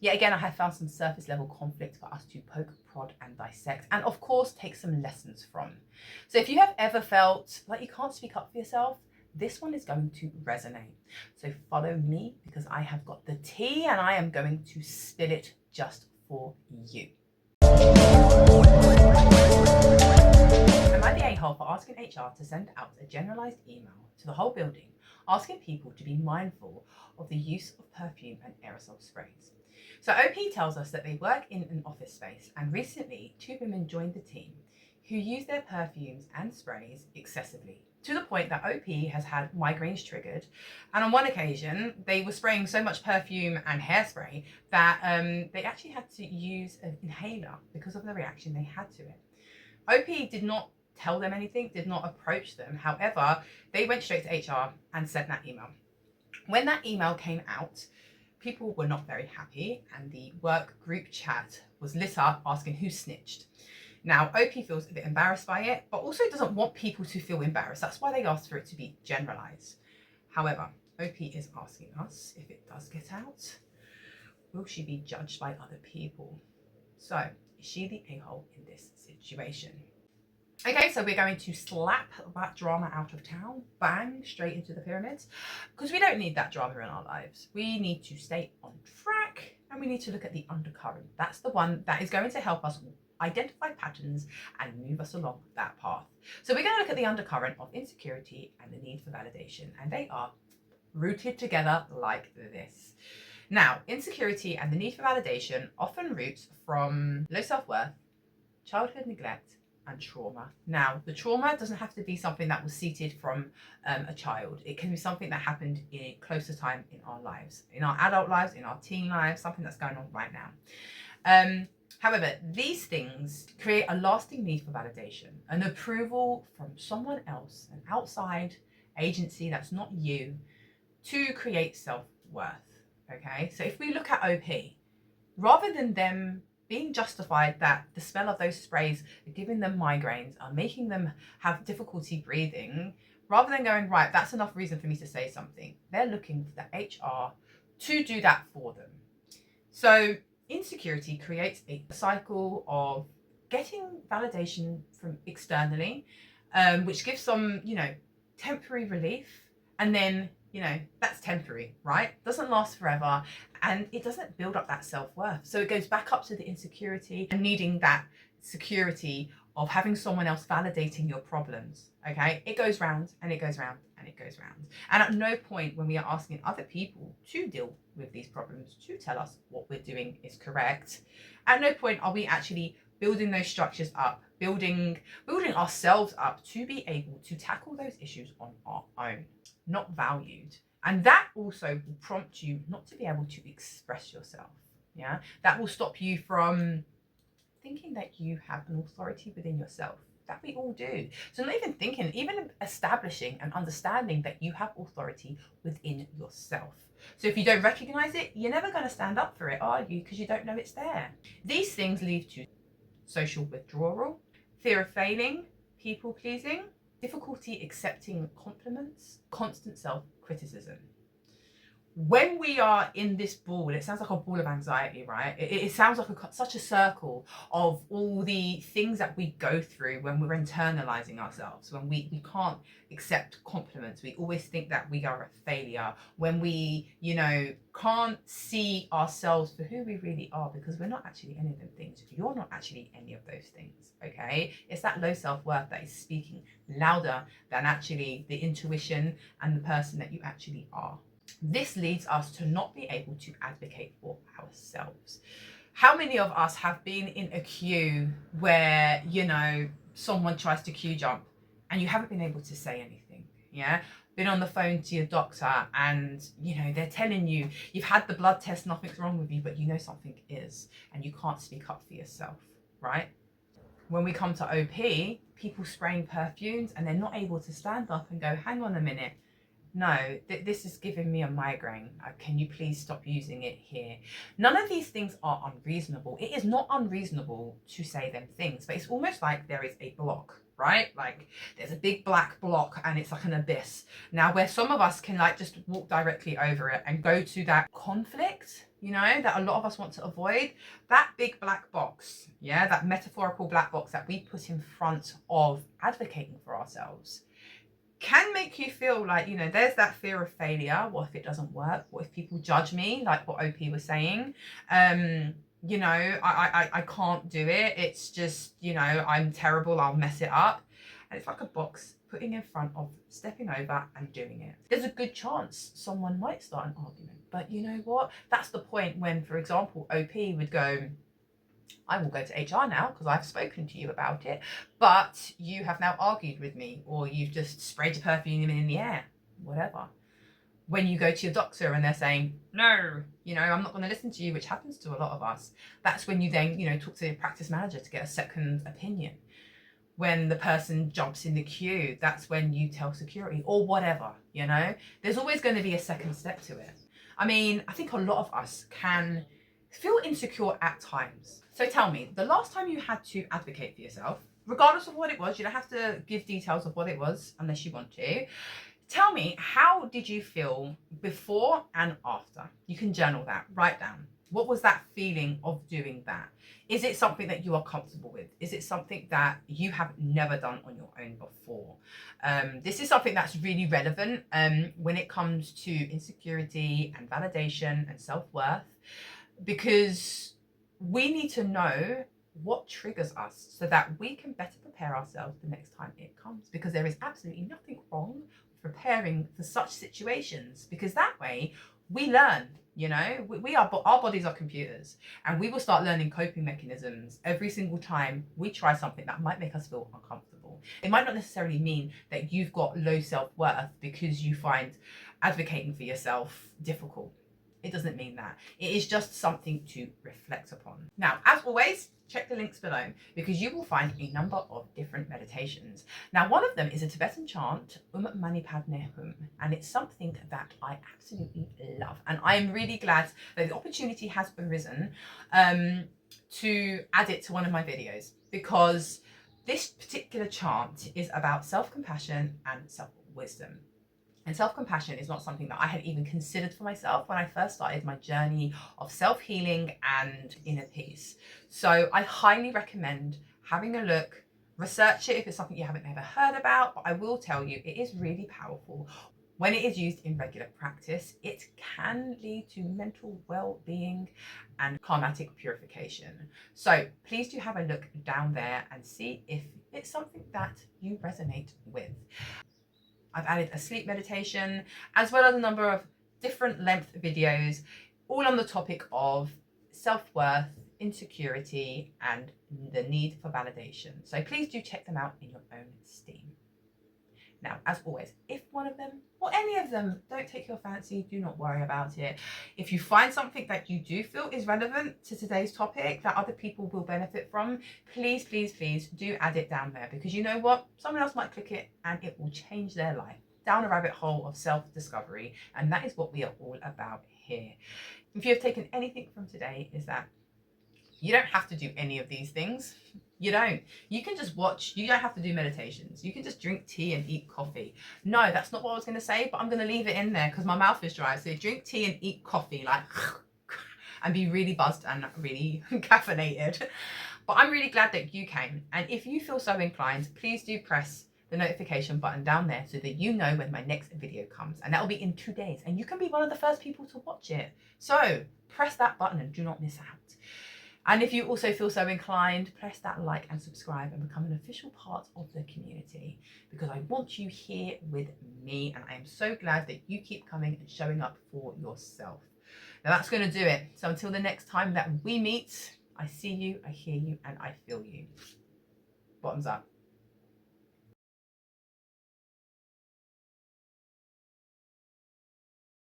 Yet again, I have found some surface level conflict for us to poke, prod, and dissect, and of course, take some lessons from. So if you have ever felt like you can't speak up for yourself, this one is going to resonate. So follow me, because I have got the tea and I am going to spill it just for you. Am I the a-hole for asking HR to send out a generalized email to the whole building asking people to be mindful of the use of perfume and aerosol sprays? So OP tells us that they work in an office space, and recently 2 women joined the team who use their perfumes and sprays excessively, to the point that OP has had migraines triggered. And on one occasion, they were spraying so much perfume and hairspray that they actually had to use an inhaler because of the reaction they had to it. OP did not tell them anything, did not approach them. However, they went straight to HR and sent that email. When that email came out, people were not very happy, and the work group chat was lit up asking who snitched. Now, OP feels a bit embarrassed by it, but also doesn't want people to feel embarrassed. That's why they asked for it to be generalized. However, OP is asking us, if it does get out, will she be judged by other people? So, is she the a-hole in this situation? Okay, so we're going to slap that drama out of town, bang, straight into the pyramids, because we don't need that drama in our lives. We need to stay on track, and we need to look at the undercurrent. That's the one that is going to help us identify patterns and move us along that path. So we're going to look at the undercurrent of insecurity and the need for validation, and they are rooted together like this. Now, insecurity and the need for validation often roots from low self-worth, childhood neglect, and trauma. Now, the trauma doesn't have to be something that was seated from a child. It can be something that happened in a closer time in our lives, in our adult lives, in our teen lives, something that's going on right now. However, these things create a lasting need for validation, an approval from someone else, an outside agency that's not you, to create self-worth. Okay, so if we look at OP, rather than them being justified that the smell of those sprays are giving them migraines, are making them have difficulty breathing, rather than going, right, that's enough reason for me to say something, they're looking for the HR to do that for them. So insecurity creates a cycle of getting validation from externally, which gives some, temporary relief, and then that's temporary, right? Doesn't last forever, and it doesn't build up that self-worth. So it goes back up to the insecurity and needing that security of having someone else validating your problems. Okay, it goes round and it goes round and it goes round. And at no point when we are asking other people to deal with these problems, to tell us what we're doing is correct, at no point are we actually building those structures up, building ourselves up to be able to tackle those issues on our own, not valued. And that also will prompt you not to be able to express yourself. Yeah, that will stop you from thinking that you have an authority within yourself. That we all do. So not even thinking, even establishing and understanding that you have authority within yourself. So if you don't recognize it, you're never going to stand up for it, are you? Because you don't know it's there. These things lead to social withdrawal, fear of failing, people pleasing, difficulty accepting compliments, constant self-criticism. When we are in this ball, it sounds like a ball of anxiety, right? It sounds like such a circle of all the things that we go through when we're internalizing ourselves, when we can't accept compliments. We always think that we are a failure, when we, can't see ourselves for who we really are, because we're not actually any of them things. You're not actually any of those things, okay? It's that low self-worth that is speaking louder than actually the intuition and the person that you actually are. This leads us to not be able to advocate for ourselves. How many of us have been in a queue where, someone tries to queue jump and you haven't been able to say anything? Yeah. Been on the phone to your doctor and, they're telling you you've had the blood test, nothing's wrong with you, but something is, and you can't speak up for yourself, right? When we come to OP, people spraying perfumes and they're not able to stand up and go, hang on a minute. No, this is giving me a migraine. Can you please stop using it here? None of these things are unreasonable. It is not unreasonable to say them things, but it's almost like there is a block, right? Like there's a big black block and it's like an abyss. Now where some of us can just walk directly over it and go to that conflict, you know, that a lot of us want to avoid. That big black box, yeah, that metaphorical black box that we put in front of advocating for ourselves, can make you feel like, you know, there's that fear of failure. What if it doesn't work? What if people judge me, like what OP was saying? You know, I can't do it. It's just, you know, I'm terrible, I'll mess it up. And it's like a box putting in front of stepping over and doing it. There's a good chance someone might start an argument. But you know what? That's the point when, for example, OP would go, I will go to HR now because I've spoken to you about it, but you have now argued with me, or you've just sprayed your perfume in the air, whatever. When you go to your doctor and they're saying, no, you know, I'm not going to listen to you, which happens to a lot of us, that's when you then, you know, talk to your practice manager to get a second opinion. When the person jumps in the queue, that's when you tell security or whatever, you know. There's always going to be a second step to it. I mean, I think a lot of us can feel insecure at times. So tell me, the last time you had to advocate for yourself, regardless of what it was, you don't have to give details of what it was unless you want to. Tell me, how did you feel before and after? You can journal that, write down. What was that feeling of doing that? Is it something that you are comfortable with? Is it something that you have never done on your own before? This is something that's really relevant when it comes to insecurity and validation and self-worth, because we need to know what triggers us so that we can better prepare ourselves the next time it comes, because there is absolutely nothing wrong with preparing for such situations, because that way we learn. You know, our bodies are computers, and we will start learning coping mechanisms every single time we try something that might make us feel uncomfortable. It might not necessarily mean that you've got low self-worth because you find advocating for yourself difficult. It doesn't mean that. It is just something to reflect upon. Now, as always, check the links below, because you will find a number of different meditations. Now, one of them is a Tibetan chant, Mani Padme Hum, and it's something that I absolutely love. And I am really glad that the opportunity has arisen to add it to one of my videos, because this particular chant is about self-compassion and self-wisdom. And self-compassion is not something that I had even considered for myself when I first started my journey of self-healing and inner peace. So I highly recommend having a look, research it if it's something you haven't ever heard about, but I will tell you it is really powerful. When it is used in regular practice, it can lead to mental well-being and karmatic purification. So please do have a look down there and see if it's something that you resonate with. I've added a sleep meditation, as well as a number of different length videos, all on the topic of self-worth, insecurity, and the need for validation. So please do check them out in your own steam. Now, as always, if one of them or any of them don't take your fancy, do not worry about it. If you find something that you do feel is relevant to today's topic that other people will benefit from, please, please, please do add it down there, because you know what? Someone else might click it and it will change their life down a rabbit hole of self-discovery. And that is what we are all about here. If you have taken anything from today, is that you don't have to do any of these things. You don't. You can just watch. You don't have to do meditations. You can just drink tea and eat coffee. No, that's not what I was going to say, but I'm going to leave it in there because my mouth is dry. So drink tea and eat coffee, like, and be really buzzed and really caffeinated. But I'm really glad that you came. And if you feel so inclined, please do press the notification button down there so that you know when my next video comes. And that will be in 2 days. And you can be one of the first people to watch it. So press that button and do not miss out. And if you also feel so inclined, press that like and subscribe and become an official part of the community, because I want you here with me, and I am so glad that you keep coming and showing up for yourself. Now that's going to do it. So until the next time that we meet, I see you, I hear you, and I feel you. Bottoms up.